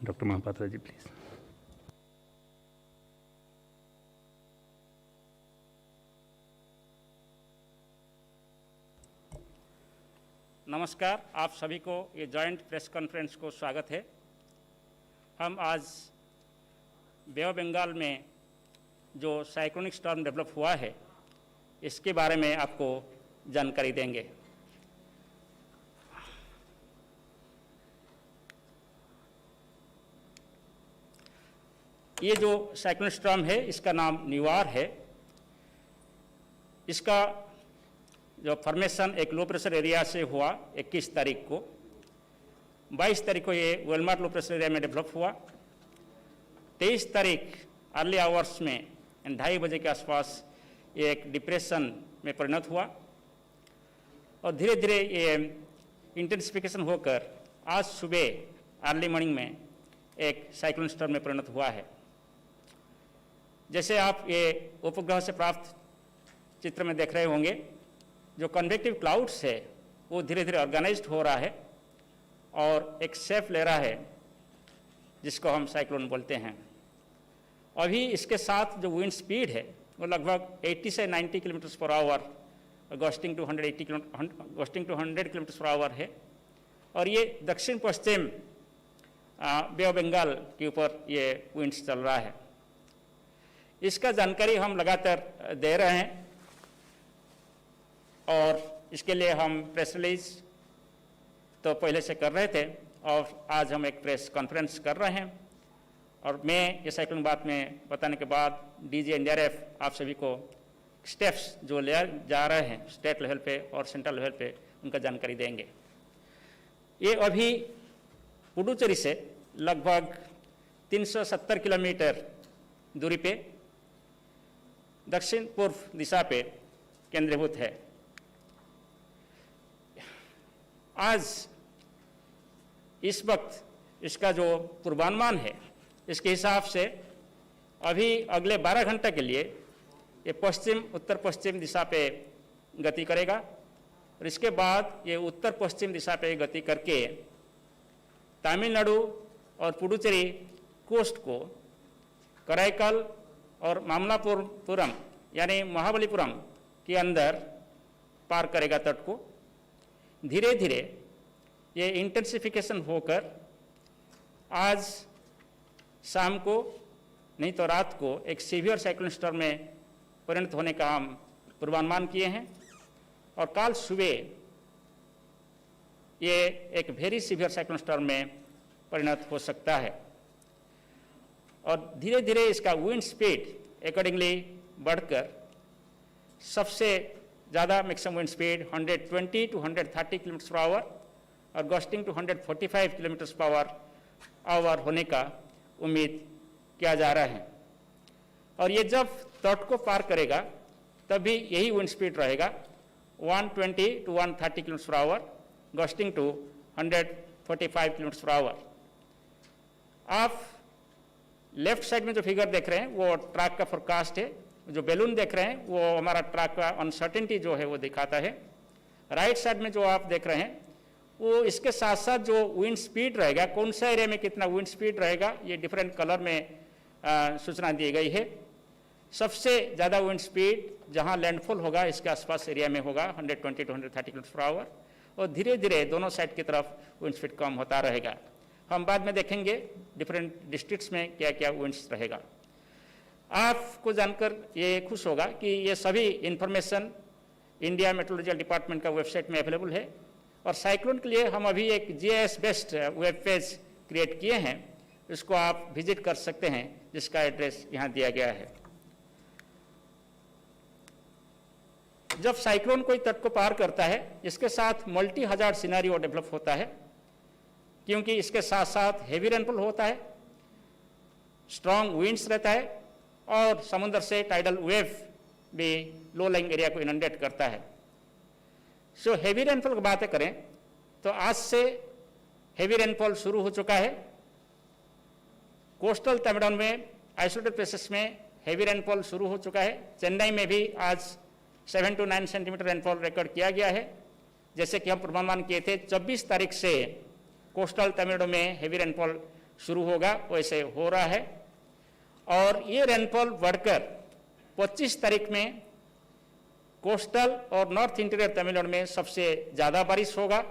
Doctor Mahapatra ji please. नमस्कार, आप सभी को ये जॉइंट प्रेस कॉन्फ्रेंस को स्वागत है। हम आज बे ऑफ बंगाल में जो साइक्लोनिक स्टॉर्म डेवलप हुआ है इसके बारे में आपको जानकारी देंगे। ये जो साइक्लोनिक स्टॉर्म है इसका नाम निवार है। इसका जो फॉर्मेशन एक लो प्रेशर एरिया से हुआ 21 तारीख को। 22 तारीख को ये वेलमार्ट लो प्रेशर एरिया में डेवलप हुआ। 23 तारीख अर्ली आवर्स में 2:30 बजे के आसपास ये एक डिप्रेशन में परिणत हुआ और धीरे धीरे ये इंटेंसिफिकेशन होकर आज सुबह अर्ली मॉर्निंग में एक साइक्लोन स्टॉर्म में परिणत हुआ है। जैसे आप ये उपग्रह से प्राप्त चित्र में देख रहे होंगे, जो कन्वेक्टिव क्लाउड्स है वो धीरे धीरे ऑर्गेनाइज्ड हो रहा है और एक शेप ले रहा है जिसको हम साइक्लोन बोलते हैं। अभी इसके साथ जो विंड स्पीड है वो लगभग 80 से 90 kilometre per hour gusting to 100 kilometre per hour है और ये दक्षिण पश्चिम बे ऑफ बंगाल के ऊपर ये विंड्स चल रहा है। इसका जानकारी हम लगातार दे रहे हैं और इसके लिए हम प्रेस रिलीज तो पहले से कर रहे थे और आज हम एक प्रेस कॉन्फ्रेंस कर रहे हैं। और मैं ये साइक्लोन बात में बताने के बाद डीजी NDRF आप सभी को स्टेप्स जो ले जा रहे हैं स्टेट लेवल पे और सेंट्रल लेवल पे उनका जानकारी देंगे। ये अभी पुडुचेरी से लगभग 370 किलोमीटर दूरी पे दक्षिण पूर्व दिशा पे केंद्रीभूत है। आज इस वक्त इसका जो पूर्वानुमान है इसके हिसाब से अभी अगले 12 घंटे के लिए ये पश्चिम उत्तर पश्चिम दिशा पे गति करेगा और इसके बाद ये उत्तर पश्चिम दिशा पे गति करके तमिलनाडु और पुडुचेरी कोस्ट को कराईकल और मामल्लापुरम यानी महाबलीपुरम के अंदर पार करेगा तट को। धीरे धीरे ये इंटेंसिफिकेशन होकर आज शाम को नहीं तो रात को एक सीवियर साइक्लोन स्टॉर्म में परिणत होने का हम पूर्वानुमान किए हैं और कल सुबह ये एक वेरी सीवियर साइक्लोन स्टॉर्म में परिणत हो सकता है और धीरे धीरे इसका विंड स्पीड अकॉर्डिंगली बढ़कर सबसे ज़्यादा maximum wind speed 120 to 130 kilometre per hour और gusting to 145 kilometre per hour होने का उम्मीद किया जा रहा है। और ये जब तट को पार करेगा तभी यही विंड स्पीड रहेगा 120 to 130 kilometre per hour gusting to 145 kilometre per hour. आप लेफ्ट साइड में जो फिगर देख रहे हैं वो ट्रैक का फोरकास्ट है। जो बैलून देख रहे हैं वो हमारा ट्रैक का अनसर्टेनिटी जो है वो दिखाता है। राइट साइड में जो आप देख रहे हैं वो इसके साथ साथ जो विंड स्पीड रहेगा, कौन सा एरिया में कितना विंड स्पीड रहेगा, ये डिफरेंट कलर में सूचना दी गई है। सबसे ज़्यादा विंड स्पीड जहां लैंडफॉल होगा इसके आसपास एरिया में होगा 120 to 130 किलोमीटर पर आवर और धीरे धीरे दोनों साइड की तरफ विंड स्पीड कम होता रहेगा। हम बाद में देखेंगे डिफरेंट डिस्ट्रिक्ट्स में क्या क्या विंड्स रहेगा। आपको जानकर ये खुश होगा कि ये सभी इंफॉर्मेशन इंडिया मेट्रोलॉजिकल डिपार्टमेंट का वेबसाइट में अवेलेबल है और साइक्लोन के लिए हम अभी एक GIS based web page create किए हैं, इसको आप विजिट कर सकते हैं जिसका एड्रेस यहाँ दिया गया है। जब साइक्लोन कोई तट को पार करता है इसके साथ मल्टी हजार्ड सिनेरियो डेवलप होता है क्योंकि इसके साथ साथ हेवी रेनफॉल होता है, स्ट्रॉन्ग विंड्स रहता है और समुद्र से टाइडल वेव भी लो लाइंग एरिया को इनंडेट करता है। सो हेवी रेनफॉल की बातें करें तो आज से हेवी रेनफॉल शुरू हो चुका है। कोस्टल तमिलनाडु में आइसोलेटेड प्लेसेस में हेवी रेनफॉल शुरू हो चुका है। चेन्नई में भी आज 7 to 9 सेंटीमीटर रेनफॉल रिकॉर्ड किया गया है। जैसे कि हम पूर्वानुमान किए थे 24 तारीख से कोस्टल तमिलनाडु में हेवी रेनफॉल शुरू होगा वैसे हो रहा है। और ये रेनफॉल बढ़कर 25 तारीख में कोस्टल और नॉर्थ इंटीरियर तमिलनाडु में सबसे ज़्यादा बारिश होगा।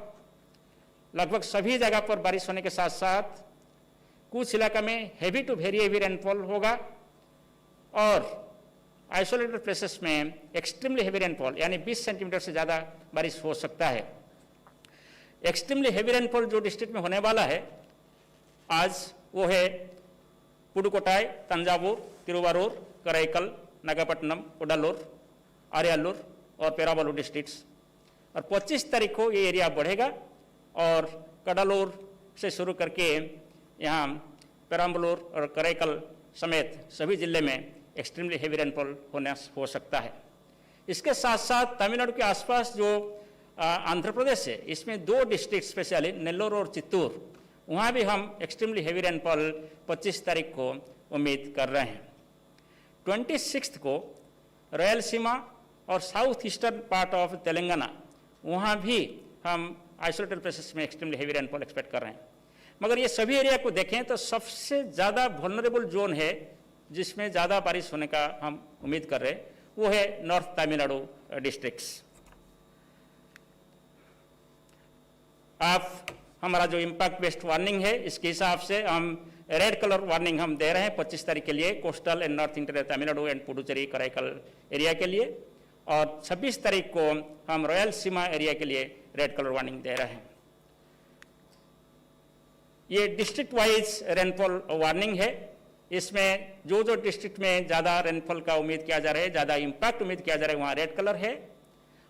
लगभग सभी जगह पर बारिश होने के साथ साथ कुछ इलाका में heavy to very heavy rainfall होगा और आइसोलेटेड प्लेसेस में एक्सट्रीमली हेवी रेनफॉल यानी 20 सेंटीमीटर से ज़्यादा बारिश हो सकता है। एक्सट्रीमली हेवी रेनफॉल जो डिस्ट्रिक्ट में होने वाला है आज वो है पुडुकोटाई, तंजावुर, तिरुवारूर, कराईकल, नागपट्टनम, उडालूर, आर्यालूर और पेराबलूर डिस्ट्रिक्ट्स। और 25 तारीख को ये एरिया बढ़ेगा और कडालूर से शुरू करके यहाँ पेराम्बलूर और कराईकल समेत सभी जिले में एक्सट्रीमली हेवी रेनफॉल हो सकता है। इसके साथ साथ तमिलनाडु के आसपास जो आंध्र प्रदेश है इसमें 2 डिस्ट्रिक्ट स्पेशली नेल्लोर और चित्तूर, वहाँ भी हम एक्सट्रीमली हेवी रेनफॉल 25 तारीख को उम्मीद कर रहे हैं। 26 को रायलसीमा और south eastern part of Telangana, वहाँ भी हम आइसोलेटेड प्लेसेस में एक्सट्रीमली हेवी रेनफॉल एक्सपेक्ट कर रहे हैं। मगर ये सभी एरिया को देखें तो सबसे ज़्यादा वल्नरेबल जोन है जिसमें ज़्यादा बारिश होने का हम उम्मीद कर रहे हैं वो है नॉर्थ तमिलनाडु डिस्ट्रिक्ट्स। आप हमारा जो इम्पैक्ट बेस्ड वार्निंग है इसके हिसाब से हम रेड कलर वार्निंग हम दे रहे हैं 25 तारीख के लिए coastal and north interior Tamil Nadu and Puducherry Karaikal area के लिए, और 26 तारीख को हम रायलसीमा एरिया के लिए रेड कलर वार्निंग दे रहे हैं। ये डिस्ट्रिक्ट वाइज रेनफॉल वार्निंग है। इसमें जो जो डिस्ट्रिक्ट में ज़्यादा रेनफॉल का उम्मीद किया जा रहा है, ज़्यादा इम्पैक्ट उम्मीद किया जा रहा है, वहाँ रेड कलर है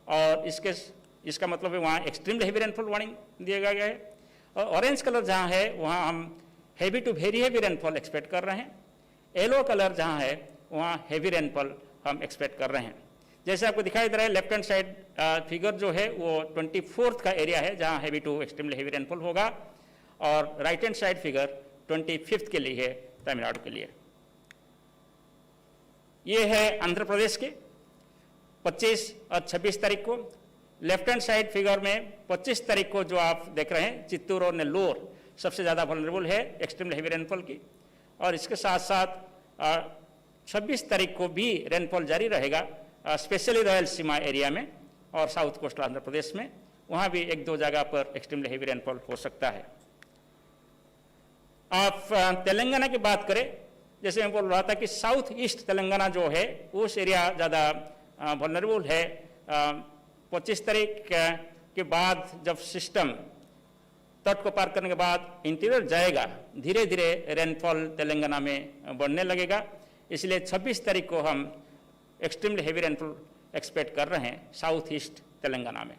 और इसका मतलब है वहाँ एक्सट्रीमली हेवी रेनफॉल वार्निंग दिया गया है। और ऑरेंज कलर जहाँ है वहाँ हम heavy to very heavy rainfall expect कर रहे हैं। येलो कलर जहाँ है वहाँ हेवी रेनफॉल हम एक्सपेक्ट कर रहे हैं। जैसे आपको दिखाई दे रहा है लेफ्ट हैंड साइड फिगर जो है वो 24th का एरिया है जहाँ heavy to extremely heavy rainfall होगा और right hand side figure 25th के लिए है तमिलनाडु के लिए। ये है आंध्र प्रदेश के 25 और 26 तारीख को। लेफ्ट हैंड साइड फिगर में 25 तारीख को जो आप देख रहे हैं चित्तूर और नेल्लोर सबसे ज़्यादा वल्नरेबल है एक्सट्रीमली हेवी रेनफॉल की, और इसके साथ साथ 26 तारीख को भी रेनफॉल जारी रहेगा स्पेशली रायलसीमा एरिया में और साउथ कोस्टल आंध्र प्रदेश में, वहाँ भी 1-2 जगह पर एक्सट्रीमली हेवी रेनफॉल हो सकता है। आप तेलंगाना की बात करें, जैसे मैं बोल रहा था कि साउथ ईस्ट तेलंगाना जो है उस एरिया ज़्यादा वल्नरेबल है। 25 तारीख के बाद जब सिस्टम तट को पार करने के बाद इंटीरियर जाएगा, धीरे धीरे रेनफॉल तेलंगाना में बढ़ने लगेगा। इसलिए 26 तारीख को हम एक्सट्रीमली हेवी रेनफॉल एक्सपेक्ट कर रहे हैं साउथ ईस्ट तेलंगाना में।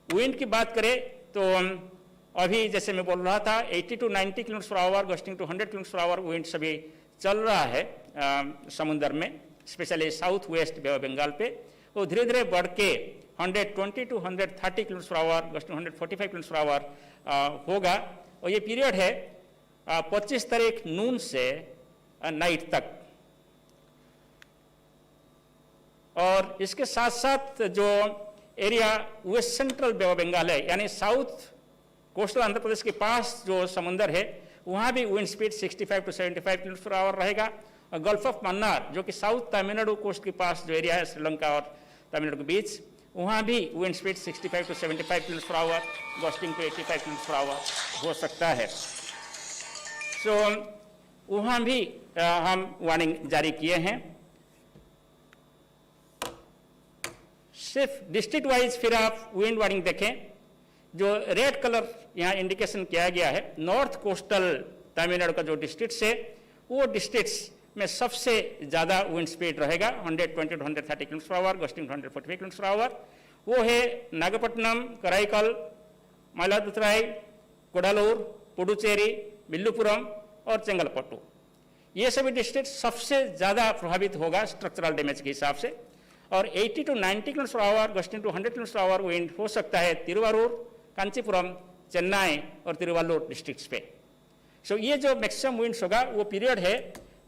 विंड की बात करें तो अभी जैसे मैं बोल रहा था 80 to 90 km/h gusting to 100 km/h wind सभी चल रहा है समुद्र में, specially south west Bay of Bengal पे। वो धीरे धीरे बढ़ के 120 to 130 km/h गस्टिंग 145 km/h होगा। और ये पीरियड है 25 तारीख नून से नाइट तक। और इसके साथ साथ जो area west central Bay of Bengal है यानी साउथ कोस्टल आंध्र प्रदेश के पास जो समुंदर है वहाँ भी विंड स्पीड 65 to 75 km/h रहेगा। और गल्फ ऑफ मन्नार जो कि साउथ तमिलनाडु कोस्ट के पास जो एरिया है श्रीलंका और तमिलनाडु के बीच, वहाँ भी wind speed 65 to 75 km/h gusting to 85 km/h हो सकता है। सो वहाँ भी हम वार्निंग जारी किए हैं। सिर्फ डिस्ट्रिक्ट वाइज फिर आप विंड वार्निंग देखें, जो रेड कलर यहाँ इंडिकेशन किया गया है नॉर्थ कोस्टल तमिलनाडु का जो डिस्ट्रिक्ट्स है वो डिस्ट्रिक्ट्स में सबसे ज़्यादा विंड स्पीड रहेगा 120 to 130 km/h गस्टिंग 145 km/h। वो है नागपट्टनम, कराईकल, मयिलादुथुराई, कुडालूर, पुडुचेरी, विल्लुपुरम और चेंगलपट्टू। ये सभी डिस्ट्रिक्ट सबसे ज़्यादा प्रभावित होगा स्ट्रक्चरल डैमेज के हिसाब से। और 80 to 90 km/h gusting to 100 km/h wind हो सकता है तिरुवारूर, कांचीपुरम, चेन्नई और तिरुवल्लुर डिस्ट्रिक्ट्स पे। सो ये जो मैक्सिमम विंड्स होगा वो पीरियड है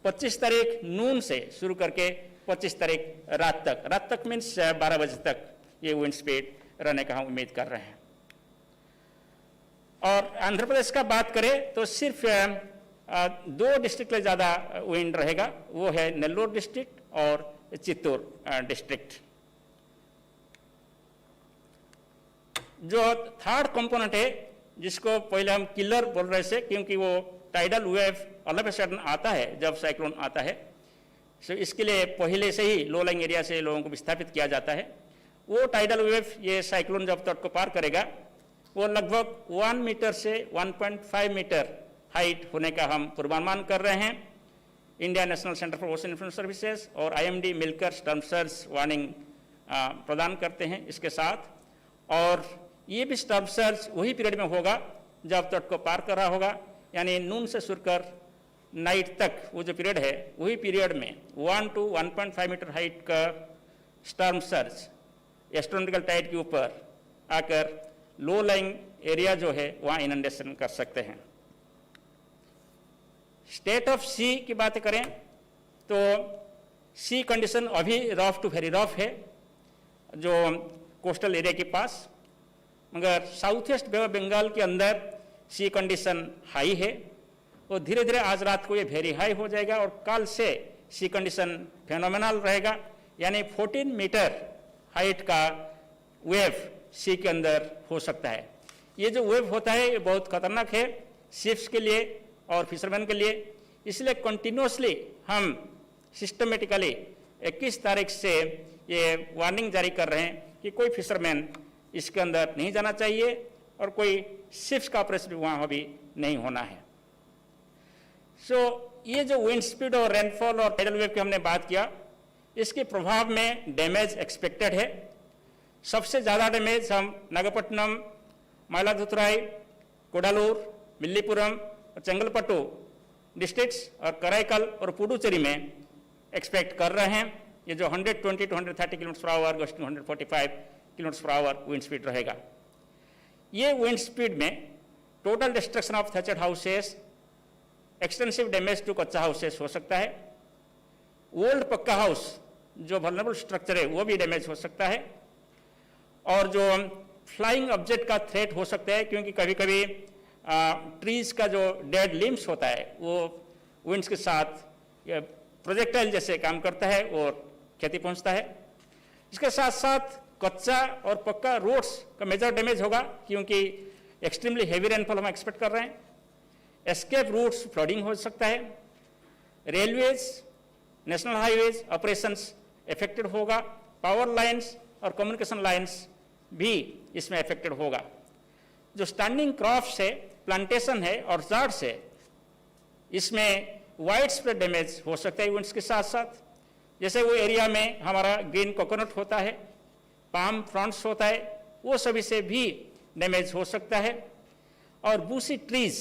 25 तारीख नून से शुरू करके 25 तारीख रात तक मीन्स 12 बजे तक ये विंड स्पीड रहने का हम उम्मीद कर रहे हैं। और आंध्र प्रदेश का बात करें तो सिर्फ 2 डिस्ट्रिक्ट ज़्यादा विंड रहेगा, वो है नेल्लोर डिस्ट्रिक्ट और चित्तूर डिस्ट्रिक्ट। जो थर्ड कंपोनेंट है जिसको पहले हम किलर बोल रहे थे, क्योंकि वो tidal wave all of a sudden आता है जब साइक्लोन आता है, सो इसके लिए पहले से ही लो लाइंग एरिया से लोगों को विस्थापित किया जाता है। वो टाइडल वेव ये साइक्लोन जब तट को पार करेगा वो लगभग 1 मीटर से 1.5 मीटर हाइट होने का हम पूर्वानुमान कर रहे हैं। India national centre for ocean influence services और IMD मिलकर स्टॉर्म सर्ज वार्निंग प्रदान करते हैं इसके साथ, और ये भी स्टॉर्म सर्ज वही पीरियड में होगा जब तट को पार कर रहा होगा, यानी नून से शुरू कर नाइट तक वो जो पीरियड है वही पीरियड में 1 to 1.5 मीटर हाइट का स्टॉर्म सर्ज एस्ट्रोनॉमिकल टाइड के ऊपर आकर लो लाइंग एरिया जो है वहाँ इनंडेशन कर सकते हैं। स्टेट ऑफ सी की बात करें तो सी कंडीशन अभी रफ टू वेरी रफ है जो कोस्टल एरिया के पास, मगर south west Bay of Bengal के अंदर सी कंडीशन हाई है और धीरे धीरे आज रात को ये वेरी हाई हो जाएगा और कल से सी कंडीशन फेनोमेनल रहेगा, यानी 14 मीटर हाइट का वेव सी के अंदर हो सकता है। ये जो वेव होता है ये बहुत खतरनाक है शिप्स के लिए और फिशरमैन के लिए, इसलिए कंटिन्यूसली हम सिस्टमेटिकली 21 तारीख से ये वार्निंग जारी कर रहे हैं कि कोई फिशरमैन इसके अंदर नहीं जाना चाहिए और कोई शिप्स का ऑपरेशन भी वहाँ अभी नहीं होना है। सो ये जो विंड स्पीड और रेनफॉल और टाइडल वेव की हमने बात किया, इसके प्रभाव में डैमेज एक्सपेक्टेड है। सबसे ज़्यादा डैमेज हम नागपट्टनम, माइलादुथुराई, कोडालूर, विल्लीपुरम और चंगलपट्टू डिस्ट्रिक्ट्स और कराईकल और पुडुचेरी में एक्सपेक्ट कर रहे हैं। ये जो 120 to 130 km/h going to 145 km/h wind speed रहेगा। ये विंड स्पीड में total destruction of thatched houses, extensive damage to kachcha houses हो सकता है। ओल्ड पक्का हाउस जो वल्नरेबल स्ट्रक्चर है वो भी डैमेज हो सकता है, और जो फ्लाइंग ऑब्जेक्ट का थ्रेट हो सकता है, क्योंकि कभी कभी ट्रीज का जो डेड लिम्स होता है वो विंड्स के साथ प्रोजेक्टाइल जैसे काम करता है और क्षति पहुंचता है। इसके साथ साथ कच्चा और पक्का रोड्स का मेजर डैमेज होगा, क्योंकि एक्सट्रीमली हेवी रेनफॉल हम एक्सपेक्ट कर रहे हैं। एस्केप रूट्स फ्लडिंग हो सकता है। Railways, national highways operations affected होगा। पावर लाइंस और कम्युनिकेशन लाइंस भी इसमें इफेक्टेड होगा। जो स्टैंडिंग क्रॉप्स है, प्लांटेशन है और ऑर्चार्ड्स है, इसमें वाइड स्प्रेड डैमेज हो सकता है विंड्स के साथ साथ। जैसे वो एरिया में हमारा ग्रीन कोकोनट होता है, पाम फ्रंट्स होता है, वो सभी से भी डैमेज हो सकता है, और बूसी ट्रीज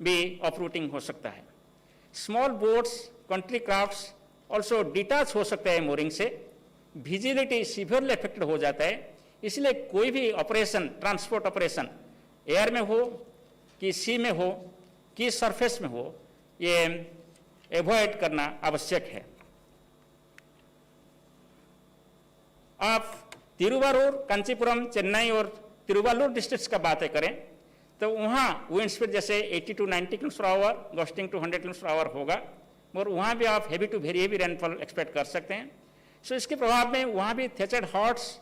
भी अपरूटिंग हो सकता है। Small boats, country crafts also detach हो सकते हैं मोरिंग से। विजिबिलिटी सीवियरली अफेक्टेड हो जाता है, इसलिए कोई भी ऑपरेशन, ट्रांसपोर्ट ऑपरेशन एयर में हो कि सी में हो कि सरफेस में हो, ये एवॉइड करना आवश्यक है। आप तिरुवारूर, कांचीपुरम, चेन्नई और तिरुवल्लुर डिस्ट्रिक्ट्स का बातें करें तो वहाँ विंड स्पीड जैसे 80 to 90 km/h, gusting to 100 km/h होगा, और वहाँ भी आप heavy to very heavy rainfall expect कर सकते हैं। सो इसके प्रभाव में वहाँ भी थेचड हॉट्स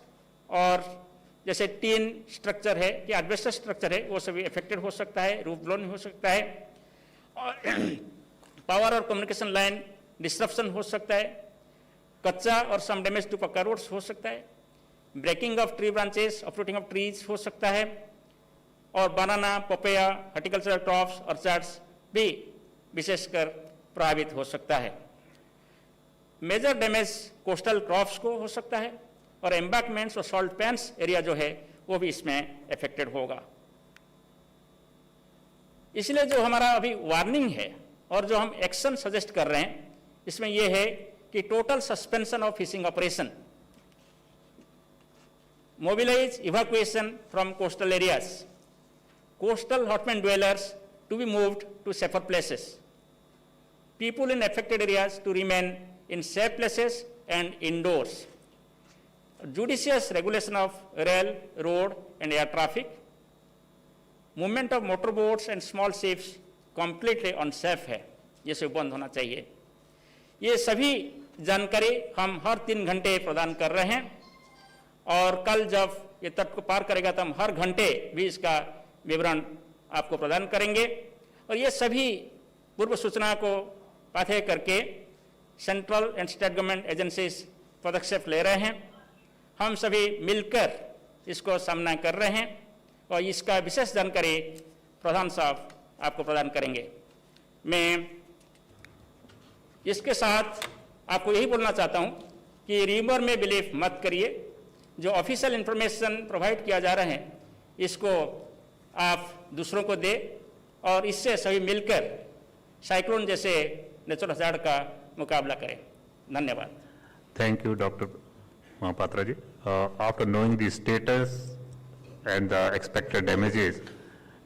और जैसे टीन स्ट्रक्चर है कि एडवेस्टस स्ट्रक्चर है वो सभी इफेक्टेड हो सकता है, रूफ ब्लोन हो सकता है, और पावर और कम्युनिकेशन लाइन डिस्ट्रप्शन हो सकता है। कच्चा और some damage to pucca roads हो सकता है। Breaking of tree branches, uprooting of trees हो सकता है, और banana, papaya, horticultural crops, orchards भी विशेषकर प्रभावित हो सकता है। मेजर डैमेज कोस्टल क्रॉप्स को हो सकता है, और एम्बैंकमेंट्स और सॉल्ट पैन्स एरिया जो है वो भी इसमें अफेक्टेड होगा। इसलिए जो हमारा अभी वार्निंग है और जो हम एक्शन सजेस्ट कर रहे हैं इसमें यह है कि total suspension of fishing operation, mobilize evacuation from coastal areas, coastal hotman dwellers to be moved to safer places, people in affected areas to remain in safe places and indoors, judicious regulation of rail, road and air traffic, movement of motor boats and small ships completely unsafe है, ये सब बंद होना चाहिए। ये सभी जानकारी हम हर 3 घंटे प्रदान कर रहे हैं और कल जब ये तट को पार करेगा तो हम हर घंटे भी इसका विवरण आपको प्रदान करेंगे। और ये सभी पूर्व सूचना को पाथे करके central and state government agencies पदक्षेप ले रहे हैं। हम सभी मिलकर इसको सामना कर रहे हैं और इसका विशेष जानकारी प्रधान साहब आपको प्रदान करेंगे। मैं इसके साथ आपको यही बोलना चाहता हूं कि र्यूमर में बिलीव मत करिए। जो ऑफिशियल इंफॉर्मेशन प्रोवाइड किया जा रहा है इसको आप दूसरों को दें और इससे सभी मिलकर साइक्लोन जैसे नेचुरल हैजार्ड का मुकाबला करें। धन्यवाद। Thank you, Dr. Mahapatra ji. After knowing the status and the expected damages,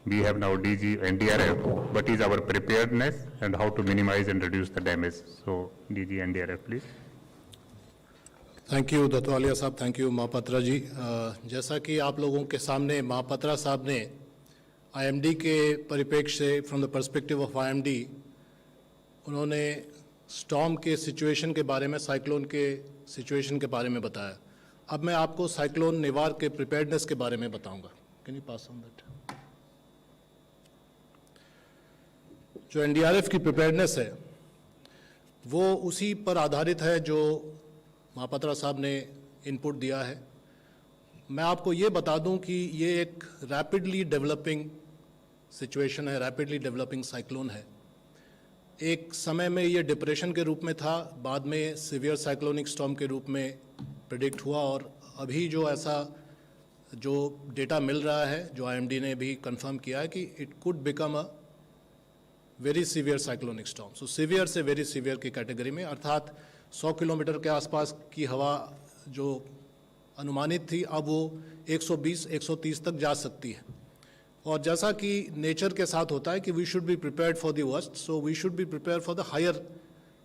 we have now DG NDRF. What is our preparedness and how to minimize and reduce the damage? So, DG NDRF, please. Thank you Dattwalia साहब, thank you Mahapatra ji. जैसा कि आप लोगों के सामने महापात्रा साहब ने IMD के परिप्रेक्ष्य से, from the perspective of IMD, उन्होंने स्टॉर्म के सिचुएशन के बारे में, साइक्लोन के सिचुएशन के बारे में बताया। अब मैं आपको साइक्लोन निवार के प्रिपेयर्डनेस के बारे में बताऊंगा। Can you pass on that? जो एनडीआरएफ की प्रिपेयर्डनेस है वो उसी पर आधारित है जो महापात्रा साहब ने इनपुट दिया है। मैं आपको ये बता दूं कि ये एक रैपिडली डेवलपिंग सिचुएशन है, रैपिडली डेवलपिंग साइक्लोन है। एक समय में ये डिप्रेशन के रूप में था, बाद में सीवियर साइक्लोनिक स्टॉर्म के रूप में प्रेडिक्ट हुआ और अभी जो ऐसा जो डेटा मिल रहा है, जो आईएमडी ने भी कंफर्म किया है कि it could become a very severe cyclonic storm. So severe से वेरी सीवियर की कैटेगरी में, अर्थात 100 किलोमीटर के आसपास की हवा जो अनुमानित थी अब वो 120-130 तक जा सकती है। और जैसा कि नेचर के साथ होता है कि we should be prepared for the worst, so we should be prepare for the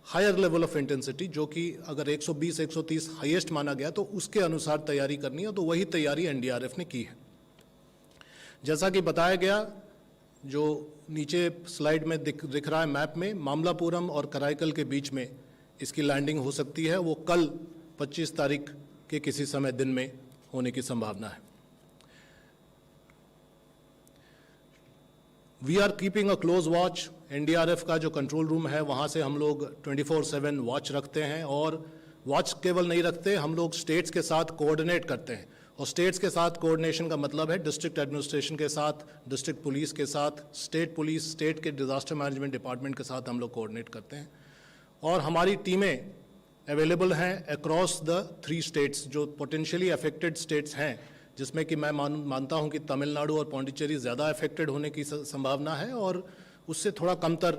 higher level of intensity, जो कि अगर 120-130 हाईएस्ट माना गया तो उसके अनुसार तैयारी करनी है। तो वही तैयारी एनडीआरएफ ने की है। जैसा कि बताया गया, जो नीचे स्लाइड में दिख रहा है मैप में, मामलापुरम और कराईकल के बीच में इसकी लैंडिंग हो सकती है। वो कल 25 तारीख के किसी समय दिन में होने की संभावना है। We are keeping a close watch. NDRF का जो कंट्रोल रूम है वहाँ से हम लोग 24/7 वॉच रखते हैं और वॉच केवल नहीं रखते, हम लोग स्टेट्स के साथ कोऑर्डिनेट करते हैं। और स्टेट्स के साथ कोऑर्डिनेशन का मतलब है डिस्ट्रिक्ट एडमिनिस्ट्रेशन के साथ, डिस्ट्रिक्ट पुलिस के साथ, स्टेट पुलिस, स्टेट के डिजास्टर मैनेजमेंट डिपार्टमेंट के साथ हम लोग कोऑर्डिनेट करते हैं। और हमारी टीमें अवेलेबल हैं अक्रॉस द 3 स्टेट्स जो पोटेंशियली अफेक्टेड स्टेट्स हैं, जिसमें कि मैं मानता हूं कि तमिलनाडु और पौंडीचेरी ज़्यादा अफेक्टेड होने की संभावना है और उससे थोड़ा कमतर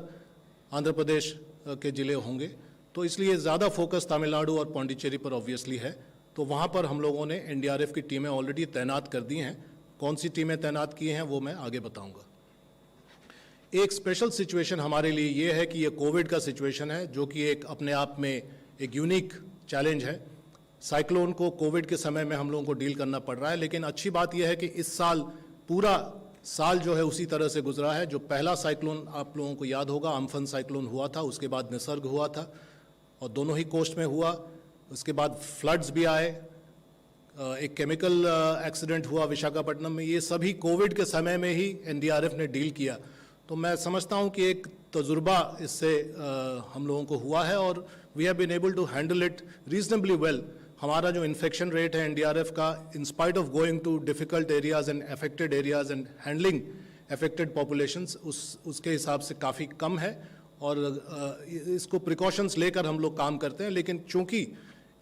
आंध्र प्रदेश के ज़िले होंगे। तो इसलिए ज़्यादा फोकस तमिलनाडु और पौंडीचेरी पर ऑब्वियसली है। तो वहाँ पर हम लोगों ने एनडीआरएफ की टीमें ऑलरेडी तैनात कर दी हैं। कौन सी टीमें तैनात की हैं वो मैं आगे बताऊँगा। एक स्पेशल सिचुएशन हमारे लिए ये है कि ये कोविड का सिचुएशन है, जो कि एक अपने आप में एक यूनिक चैलेंज है। साइक्लोन को कोविड के समय में हम लोगों को डील करना पड़ रहा है, लेकिन अच्छी बात यह है कि इस साल पूरा साल जो है उसी तरह से गुजरा है। जो पहला साइक्लोन आप लोगों को याद होगा, अम्फन साइक्लोन हुआ था, उसके बाद निसर्ग हुआ था और दोनों ही कोस्ट में हुआ। उसके बाद फ्लड्स भी आए, एक केमिकल एक्सीडेंट हुआ विशाखापट्टनम में। ये सभी कोविड के समय में ही एनडीआरएफ ने डील किया। तो मैं समझता हूं कि एक तजुर्बा इससे हम लोगों को हुआ है और we have been able to handle it reasonably well. हमारा जो इन्फेक्शन रेट है एनडीआरएफ का, in spite of going to difficult areas and affected areas and handling affected populations, उसके हिसाब से काफ़ी कम है और इसको प्रिकॉशंस लेकर हम लोग काम करते हैं। लेकिन चूंकि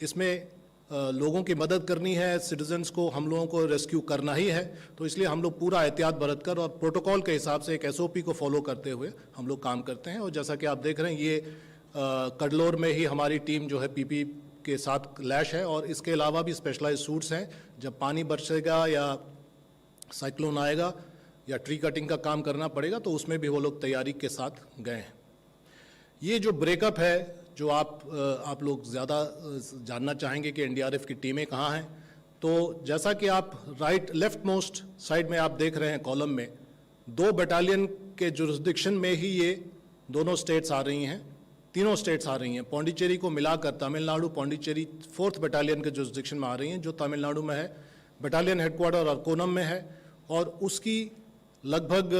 इसमें लोगों की मदद करनी है, सिटीजन्स को हम लोगों को रेस्क्यू करना ही है, तो इसलिए हम लोग पूरा एहतियात बरतकर और प्रोटोकॉल के हिसाब से एक एसओपी को फॉलो करते हुए हम लोग काम करते हैं। और जैसा कि आप देख रहे हैं, ये कडलोर में ही हमारी टीम जो है पीपी के साथ लैश है और इसके अलावा भी स्पेशलाइज सूट्स हैं। जब पानी बरसेगा या साइक्लोन आएगा या ट्री कटिंग का काम करना पड़ेगा तो उसमें भी वो लोग तैयारी के साथ गए हैं। ये जो ब्रेकअप है, जो आप लोग ज़्यादा जानना चाहेंगे कि एनडीआरएफ की टीमें कहाँ हैं, तो जैसा कि आप लेफ्ट मोस्ट साइड में आप देख रहे हैं कॉलम में, 2 बटालियन के जुरिस्डिक्शन में ही ये दोनों स्टेट्स आ रही हैं, तीनों स्टेट्स आ रही हैं। पौंडीचेरी को मिलाकर तमिलनाडु, पौंडीचेरी 4th बटालियन के जुरिस्डिक्शन में आ रही हैं, जो तमिलनाडु में है। बटालियन हेडक्वार्टर अरकोनम में है और उसकी लगभग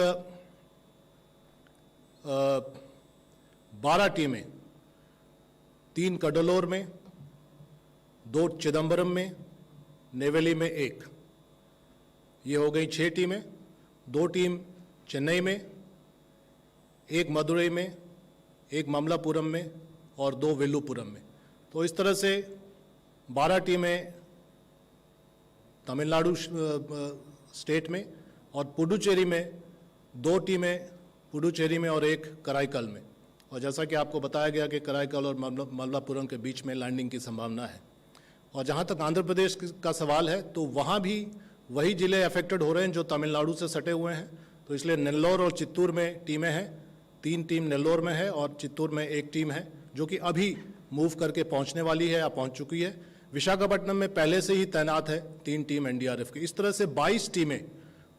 12 टीमें, 3 कडलोर में, 2 चिदम्बरम में, नेवेली में 1, ये हो गई 6 टीमें। 2 टीम चेन्नई में, 1 मदुरई में, 1 ममलापुरम में और 2 विल्लुपुरम में। तो इस तरह से 12 टीमें तमिलनाडु स्टेट में और पुडुचेरी में 2 टीमें पुडुचेरी में और 1 कराईकल में। और जैसा कि आपको बताया गया कि कराईकल और ममलापुरम के बीच में लैंडिंग की संभावना है। और जहाँ तक आंध्र प्रदेश का सवाल है, तो वहाँ भी वही जिले अफेक्टेड हो रहे हैं जो तमिलनाडु से सटे हुए हैं। तो इसलिए नेल्लोर और चित्तूर में टीमें हैं, 3 टीम नेल्लोर में है और चित्तूर में 1 टीम है, जो कि अभी मूव करके पहुंचने वाली है या पहुंच चुकी है। विशाखापट्टनम में पहले से ही तैनात है 3 टीम एनडीआरएफ की। इस तरह से 22 टीमें,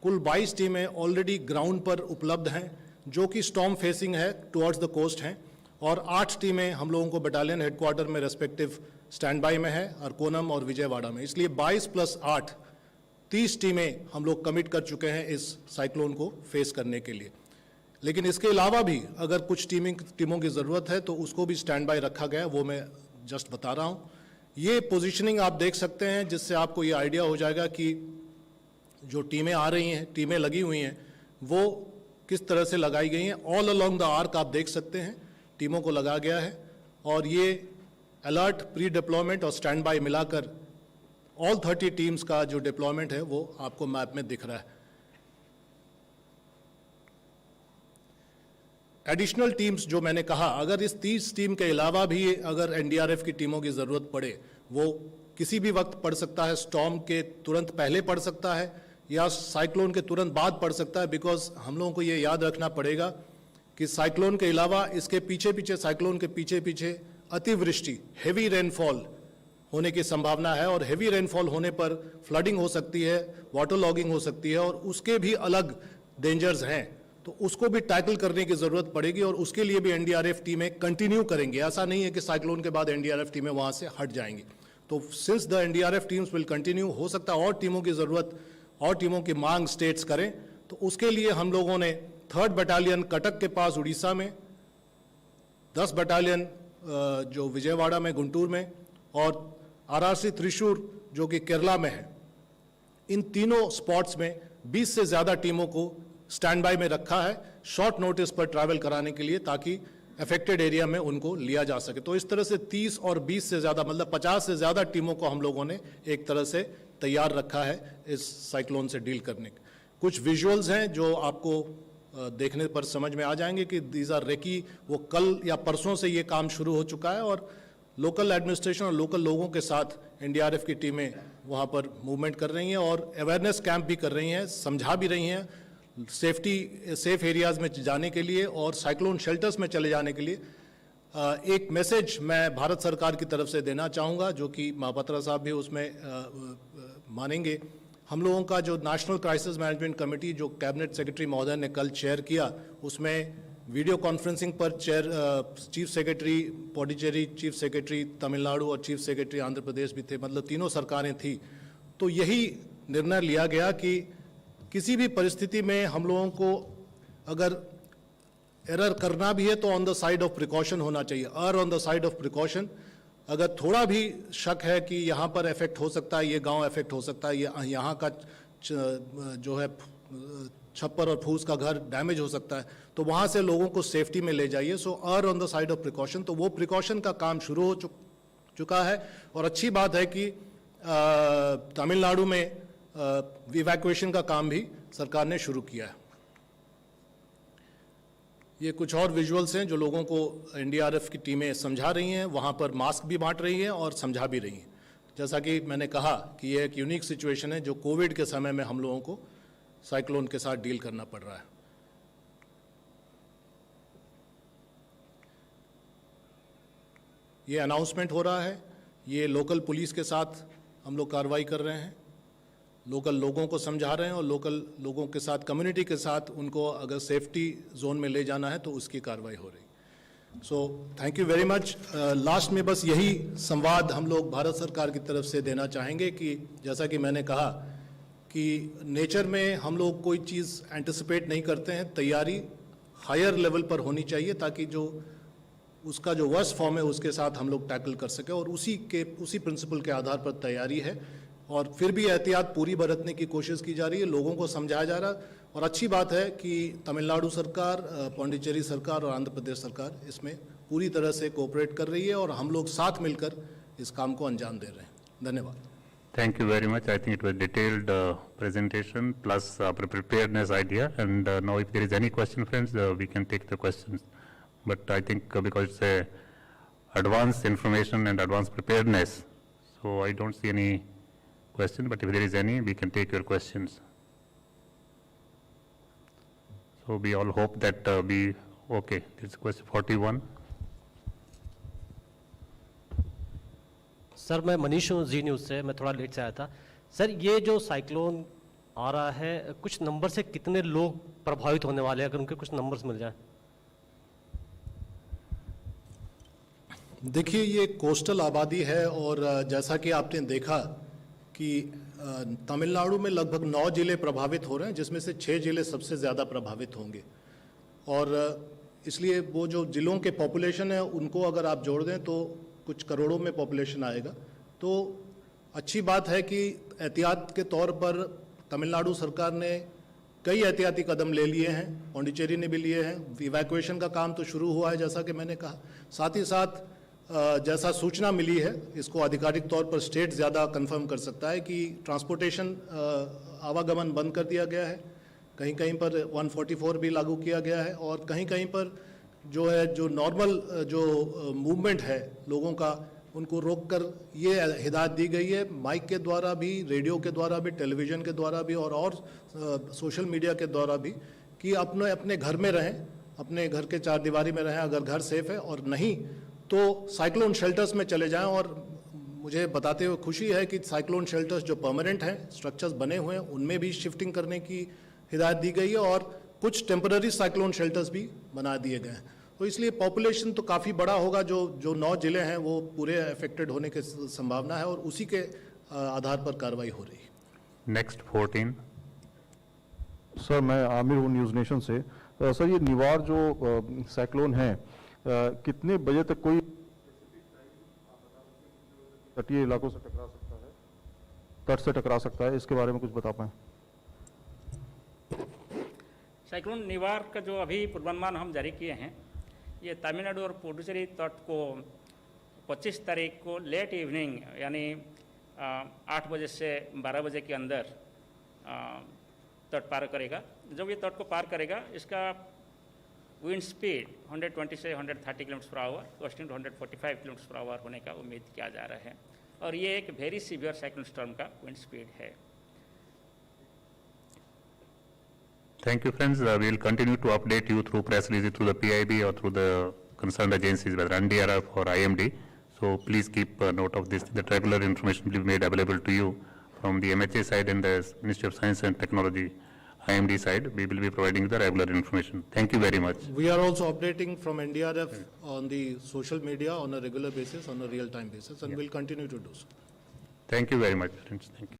कुल 22 टीमें ऑलरेडी ग्राउंड पर उपलब्ध हैं, जो कि स्टॉर्म फेसिंग है, टुवर्ड्स द कोस्ट हैं। और 8 टीमें हम लोगों को बटालियन हेडक्वार्टर में रेस्पेक्टिव स्टैंड बाई में है, अरकोनम और विजयवाड़ा में। इसलिए 22 + 8 30 टीमें हम लोग कमिट कर चुके हैं इस साइक्लोन को फेस करने के लिए। लेकिन इसके अलावा भी अगर कुछ टीमों की ज़रूरत है तो उसको भी स्टैंड बाय रखा गया है, वो मैं जस्ट बता रहा हूँ। ये पोजीशनिंग आप देख सकते हैं, जिससे आपको ये आइडिया हो जाएगा कि जो टीमें आ रही हैं, टीमें लगी हुई हैं, वो किस तरह से लगाई गई हैं। ऑल अलोंग द आर्क आप देख सकते हैं टीमों को लगा गया है। और ये अलर्ट, प्री डिप्लॉयमेंट और स्टैंड बाय मिलाकर ऑल 30 टीम्स का जो डिप्लॉयमेंट है वो आपको मैप में दिख रहा है। एडिशनल टीम्स जो मैंने कहा, अगर इस 30 टीम के अलावा भी अगर एनडीआरएफ की टीमों की ज़रूरत पड़े, वो किसी भी वक्त पड़ सकता है। स्टॉर्म के तुरंत पहले पड़ सकता है या साइक्लोन के तुरंत बाद पड़ सकता है। बिकॉज हम लोगों को ये याद रखना पड़ेगा कि साइक्लोन के अलावा इसके पीछे पीछे, साइक्लोन के पीछे पीछे अतिवृष्टि, हेवी रेनफॉल होने की संभावना है। और हेवी रेनफॉल होने पर फ्लडिंग हो सकती है, वाटर लॉगिंग हो सकती है और उसके भी अलग डेंजर्स हैं। तो उसको भी टैकल करने की ज़रूरत पड़ेगी और उसके लिए भी एनडीआरएफ टीमें कंटिन्यू करेंगे। ऐसा नहीं है कि साइक्लोन के बाद एनडीआरएफ टीमें वहाँ से हट जाएंगी। तो since the NDRF teams will continue, हो सकता है और टीमों की ज़रूरत और टीमों की मांग स्टेट्स करें। तो उसके लिए हम लोगों ने 3rd बटालियन कटक के पास उड़ीसा में, 10 बटालियन जो विजयवाड़ा में, गुंटूर में, और आरआरसी त्रिशूर जो कि केरला में है, इन तीनों स्पॉट्स में 20 से ज़्यादा टीमों को स्टैंड बाय में रखा है शॉर्ट नोटिस पर ट्रैवल कराने के लिए, ताकि अफेक्टेड एरिया में उनको लिया जा सके। तो इस तरह से 30 और 20 से ज़्यादा, मतलब 50 से ज़्यादा टीमों को हम लोगों ने एक तरह से तैयार रखा है इस साइक्लोन से डील करने के। कुछ विजुअल्स हैं जो आपको देखने पर समझ में आ जाएंगे कि दीज आर रेकी। वो कल या परसों से ये काम शुरू हो चुका है और लोकल एडमिनिस्ट्रेशन और लोकल लोगों के साथ एनडीआरएफ की टीमें वहाँ पर मूवमेंट कर रही हैं और अवेयरनेस कैंप भी कर रही हैं, समझा भी रही हैं सेफ एरियाज़ में जाने के लिए और साइक्लोन शेल्टर्स में चले जाने के लिए। एक मैसेज मैं भारत सरकार की तरफ से देना चाहूँगा, जो कि महापात्रा साहब भी उसमें मानेंगे। हम लोगों का जो नेशनल क्राइसिस मैनेजमेंट कमेटी जो कैबिनेट सेक्रेटरी महोदय ने कल चेयर किया, उसमें वीडियो कॉन्फ्रेंसिंग पर chief secretary Pondicherry, chief secretary Tamil Nadu और चीफ सेक्रेटरी आंध्र प्रदेश भी थे, मतलब तीनों सरकारें थी। तो यही निर्णय लिया गया कि किसी भी परिस्थिति में हम लोगों को अगर एरर करना भी है तो on the side of precaution होना चाहिए, on the side of precaution. अगर थोड़ा भी शक है कि यहाँ पर इफेक्ट हो सकता है, ये गांव इफेक्ट हो सकता है, यहाँ का जो है छप्पर और फूस का घर डैमेज हो सकता है, तो वहाँ से लोगों को सेफ्टी में ले जाइए। So on the side of precaution. तो वो प्रिकॉशन का काम शुरू हो चुका है और अच्छी बात है कि तमिलनाडु में इवैक्यूएशन का काम भी सरकार ने शुरू किया है। ये कुछ और विजुअल्स हैं जो लोगों को एनडीआरएफ की टीमें समझा रही हैं, वहाँ पर मास्क भी बांट रही हैं और समझा भी रही हैं। जैसा कि मैंने कहा कि ये एक यूनिक सिचुएशन है जो कोविड के समय में हम लोगों को साइक्लोन के साथ डील करना पड़ रहा है। ये अनाउंसमेंट हो रहा है, ये लोकल पुलिस के साथ हम लोग कार्रवाई कर रहे हैं लोकल लोगों को समझा रहे हैं और लोकल लोगों के साथ, कम्युनिटी के साथ उनको अगर सेफ्टी जोन में ले जाना है तो उसकी कार्रवाई हो रही। So thank you very much. Last में बस यही संवाद हम लोग भारत सरकार की तरफ से देना चाहेंगे कि जैसा कि मैंने कहा कि नेचर में हम लोग कोई चीज़ एंटिसिपेट नहीं करते हैं, तैयारी हायर लेवल पर होनी चाहिए ताकि जो उसका जो वर्स्ट फॉर्म है उसके साथ हम लोग टैकल कर सकें, और उसी प्रिंसिपल के आधार पर तैयारी है। और फिर भी एहतियात पूरी बरतने की कोशिश की जा रही है, लोगों को समझाया जा रहा है। और अच्छी बात है कि तमिलनाडु सरकार, पौंडीचेरी सरकार और आंध्र प्रदेश सरकार इसमें पूरी तरह से कोऑपरेट कर रही है और हम लोग साथ मिलकर इस काम को अंजाम दे रहे हैं। धन्यवाद। Thank you very much. I think it was detailed presentation plus preparedness idea. And now if there is any question, friends, we can take the questions. But I think because it's a advanced information and advanced preparedness, so I don't see any question, but if there is any, we can take your questions. So we all hope that okay, this is question 41. Sir मैं मनीष हूँ जी news से, मैं थोड़ा late से आया था। Sir ये जो साइक्लोन आ रहा है, कुछ नंबर से कितने लोग प्रभावित होने वाले हैं, अगर उनके कुछ नंबर्स मिल जाए। देखिए ये कोस्टल आबादी है और जैसा कि आपने देखा कि तमिलनाडु में लगभग 9 जिले प्रभावित हो रहे हैं, जिसमें से 6 जिले सबसे ज़्यादा प्रभावित होंगे। और इसलिए वो जो जिलों के पॉपुलेशन है उनको अगर आप जोड़ दें तो कुछ करोड़ों में पॉपुलेशन आएगा। तो अच्छी बात है कि एहतियात के तौर पर तमिलनाडु सरकार ने कई एहतियाती कदम ले लिए हैं, पौंडीचेरी ने भी लिए हैं। इवैक्यूएशन का काम तो शुरू हुआ है जैसा कि मैंने कहा। साथ ही साथ जैसा सूचना मिली है, इसको आधिकारिक तौर पर स्टेट ज़्यादा कंफर्म कर सकता है कि ट्रांसपोर्टेशन आवागमन बंद कर दिया गया है। कहीं कहीं पर 144 भी लागू किया गया है और कहीं कहीं पर जो है जो नॉर्मल जो मूवमेंट है लोगों का, उनको रोककर ये हिदायत दी गई है माइक के द्वारा भी, रेडियो के द्वारा भी, टेलीविज़न के द्वारा भी और सोशल मीडिया के द्वारा भी कि अपने अपने घर में रहें, अपने घर के चार दीवारी में रहें अगर घर सेफ है, और नहीं तो साइक्लोन शेल्टर्स में चले जाएं। और मुझे बताते हुए खुशी है कि साइक्लोन शेल्टर्स जो परमानेंट हैं, स्ट्रक्चर्स बने हुए हैं, उनमें भी शिफ्टिंग करने की हिदायत दी गई है और कुछ टेम्पररी साइक्लोन शेल्टर्स भी बना दिए गए हैं। तो इसलिए पॉपुलेशन तो काफ़ी बड़ा होगा, जो 9 जिले हैं वो पूरे अफेक्टेड होने की संभावना है और उसी के आधार पर कार्रवाई हो रही है। Next 14. सर मैं आमिर हूँ न्यूज़ नेशन से। सर ये निवार जो साइक्लोन है, कितने बजे तक कोई तटीय इलाकों से टकरा सकता है, तट से टकरा सकता है, इसके बारे में कुछ बता पाएं। साइक्लोन निवार का जो अभी पूर्वानुमान हम जारी किए हैं, ये तमिलनाडु और पुडुचेरी तट को 25 तारीख को लेट इवनिंग यानी 8 बजे से 12 बजे के अंदर तट पार करेगा। जब ये तट को पार करेगा, इसका विंड स्पीड 120 से 130 kilometre per our, costing 145 kilometre per hour होने का उम्मीद किया जा रहा है। और ये एक वेरी सीवियर साइक्लोन स्टॉर्म का विंड स्पीड है। Thank you, friends. We will continue to update you through press release, through the PIB or through the concerned agencies, whether NDRF or IMD. So please keep note of this. The regular information will be made available to you from the MHA side and the Ministry of Science and Technology, IMD side. We will be providing the regular information. Thank you very much. We are also updating from NDRF on the social media on a regular basis, on a real-time basis, and we'll continue to do so. Thank you very much, friends. Thank you.